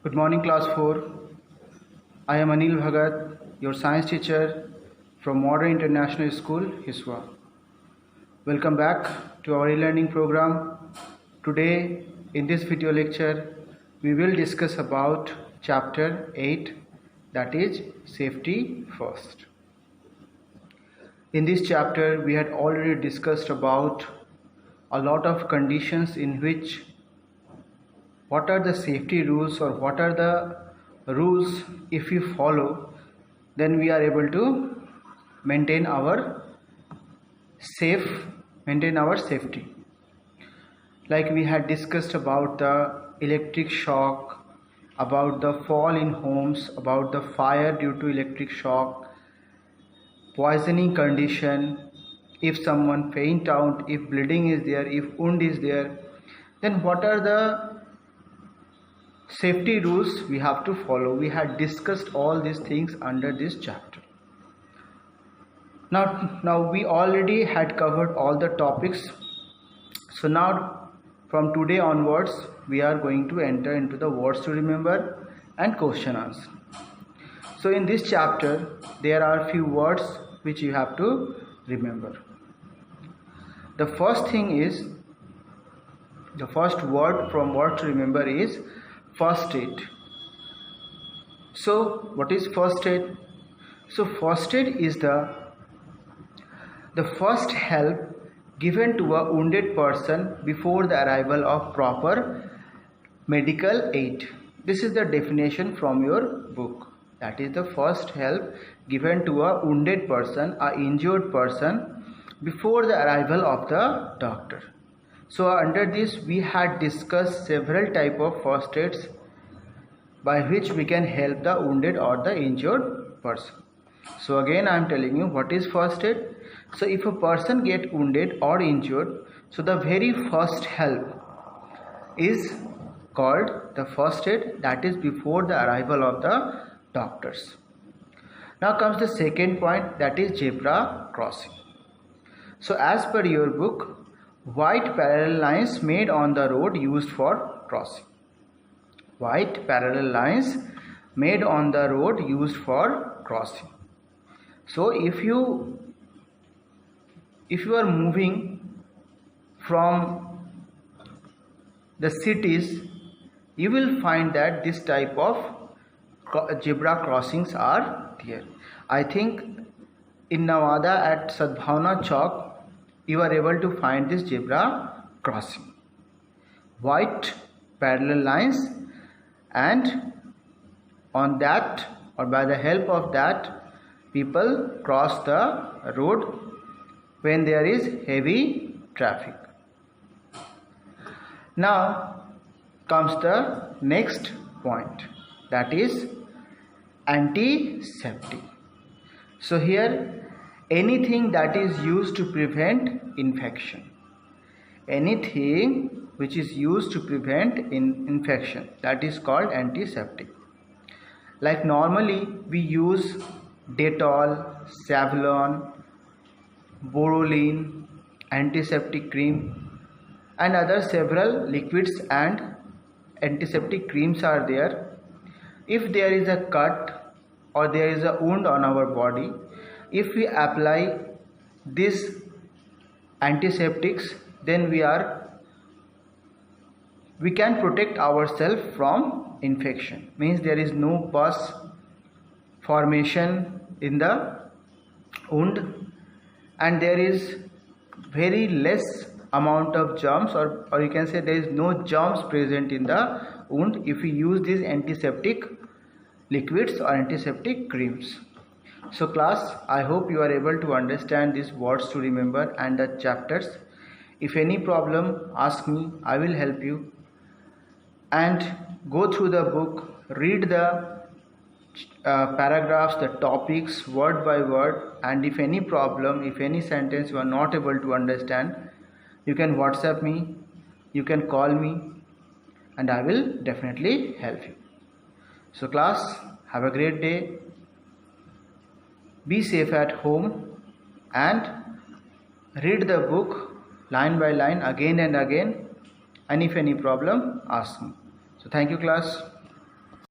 Good morning, class 4. I am Anil Bhagat, your science teacher from Modern International School, Hiswa. Welcome back to our e-learning program. Today, in this video lecture, we will discuss about chapter 8, that is safety first. In this chapter, we had already discussed about a lot of conditions in which what are the safety rules or what are the rules if we follow, then we are able to maintain our safety. Like we had discussed about the electric shock, about the fall in homes, about the fire due to electric shock, poisoning condition, if someone faint out, if bleeding is there, if wound is there, then what are the safety rules we have to follow. We had discussed all these things under this chapter. Now we already had covered all the topics. So now from today onwards we are going to enter into the words to remember and question answer. So in this chapter there are few words which you have to remember. The first word from word to remember is first aid. So what is first aid? So first aid is the first help given to a wounded person before the arrival of proper medical aid. This is the definition from your book. That is the first help given to a wounded person, a injured person before the arrival of the doctor. So under this we had discussed several type of first aids by which we can help the wounded or the injured person. So again I am telling you what is first aid. So if a person get wounded or injured, so the very first help is called the first aid, that is before the arrival of the doctors. Now comes the second point, that is zebra crossing. So as per your book, white parallel lines made on the road used for crossing. White parallel lines made on the road used for crossing. So if you are moving from the cities, you will find that this type of zebra crossings are there. I think in Nevada at Sadbhavna Chowk you are able to find this zebra crossing. White parallel lines, and on that or by the help of that people cross the road when there is heavy traffic. Now comes the next point, that is antiseptic. So here anything that is used to prevent infection, anything which is used to prevent infection, that is called antiseptic. Like normally we use Dettol, Savlon, Borolene, antiseptic cream and other several liquids and antiseptic creams are there. If there is a cut or there is a wound on our body, if we apply these antiseptics, then we can protect ourselves from infection. Means there is no pus formation in the wound and there is very less amount of germs, or you can say there is no germs present in the wound if we use these antiseptic liquids or antiseptic creams. So class, I hope you are able to understand these words to remember and the chapters. If any problem, ask me, I will help you. And go through the book, read the paragraphs, the topics word by word, and if any problem, if any sentence you are not able to understand, you can WhatsApp me, you can call me, and I will definitely help you. So class, have a great day. Be safe at home and read the book line by line again and again, and if any problem, ask me. So thank you class.